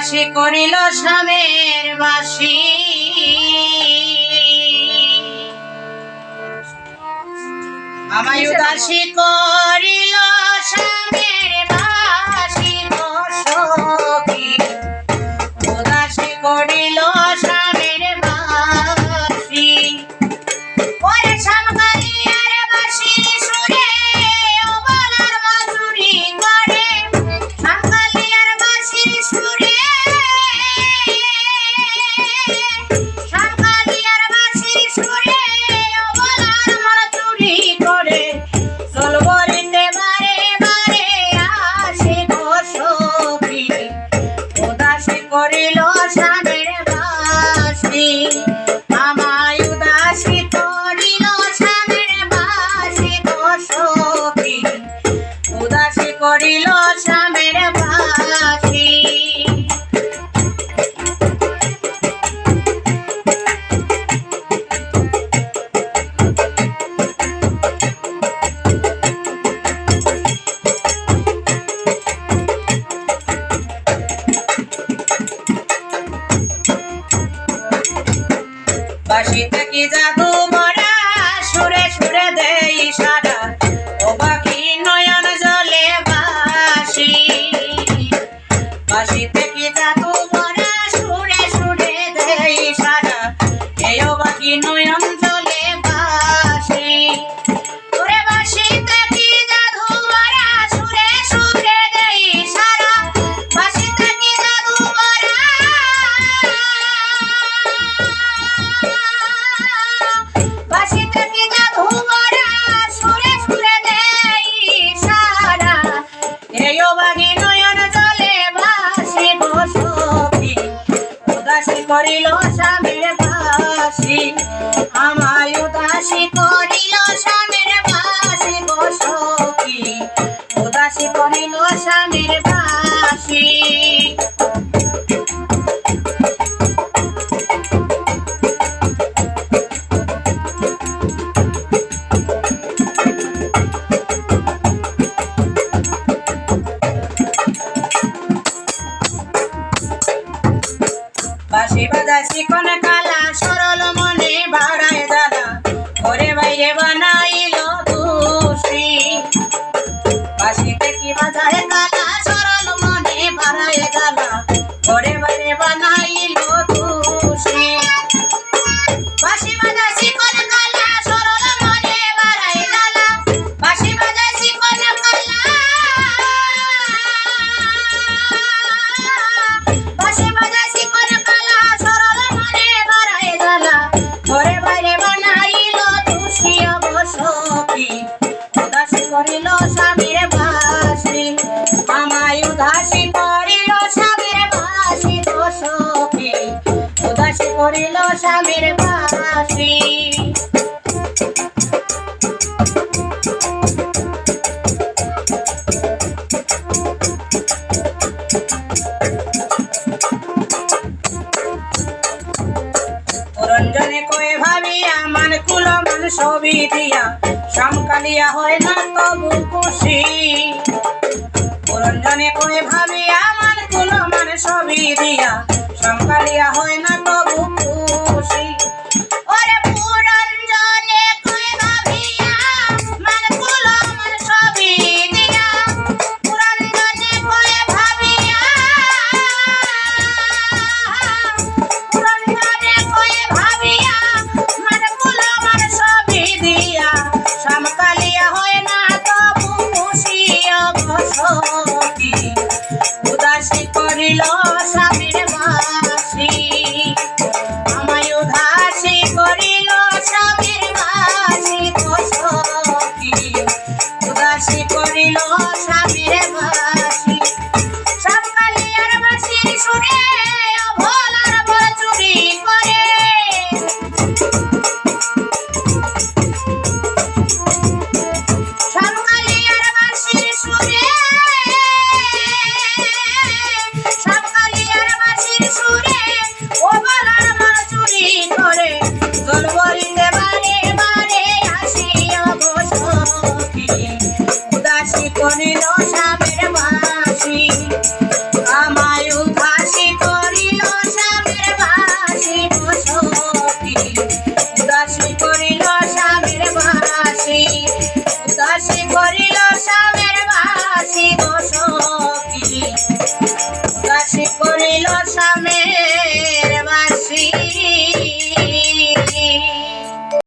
উদাসী করিল স্বামীর বাসি আমায় উদাসী করিল স্বামীর বাসি গো সখী উদাসী করিল স্বামীর বাসি ওরে শ্যামকালিয়ার বাসি সুরে অবলার মধুরী করে শ্যামকালিয়ার বাসি সুরে শ্যামকালিয়ার বাসি সুরে অবলার মধুরী করে চলবরিতে বারে বারে আসে গো সখী উদাসী করিল স্বামীর বাসি আমায় উদাসী করিল স্বামীর বাসি গো সখী উদাসী করিল স্বামীর বাসি বাসিতে কি জাদু ভরা সুরে সুরে দেই সারা ও বাকি নয়ন জলে বাসি বাসিতে কি জাদু ভরা সুরে সুরে দেই সারা এই ও বাকি নয়ন জলে বাসি ওরে বাসিতে কি জাদু ভরা সুরে সুরে দেই সারা বাসিতে কি জাদু ভরা বাসিতে কি জাদু ভরা সুরে সুরে দেই সারা এই বাগি নয়ন জলে বাসি গো সখী উদাসী করিল স্বামীর বাসি আমায় উদাসী করিল স্বামীর বাসি গো সখী উদাসী করিল স্বামীর বাসি বাঁশি বাজাইছি কোন কালা সরল মনে বাড়ায় জ্বালা ঘরে বাইরে বানাইল দোষী বাঁশিতে কি বাজায় কালা সরল মনে বাড়ায় জ্বালা ঘরে বাইরে বানাইল দোষী বাঁশি বাজাইছি কোন কালা সরল মনে বাড়ায় জ্বালা বাঁশি বাজাইছি কোন কালা বাঁশি বাজাইছি কোন কালা সরল মনে বাড়ায় জ্বালা ঘরে বাইরে বানাইল দোষী অবসখী উদাসী করিল স্বামীর বাসি আমায় উদাসী করিল স্বামীর বাসি গো সখী উদাসী করিল স্বামীর বাসি রঞ্জনে কয়ে ভাবিয়া মান কুল মান ছবি দিয়া শ্যামকালিয়া হয় না তবু খুশি রঞ্জনে কয়ে ভাবিয়া মান কুল মান ছবি দিয়া শ্যামকালিয়া হয় না তবু খুশি ওরে পুরঞ্জনে কয়ে ভাবিয়া মান কুল মান ছবি দিয়া পুরঞ্জনে কয়ে ভাবিয়া পুরঞ্জনে কয়ে ভাবিয়া মান কুল মান ছবি দিয়া শ্যামকালিয়া হয় না তবু খুশি অবসখী উদাসী করিল স্বামীর বাসি বাসি উদাসী করিল স্বামীর বাসি গো সখী উদাসী করিল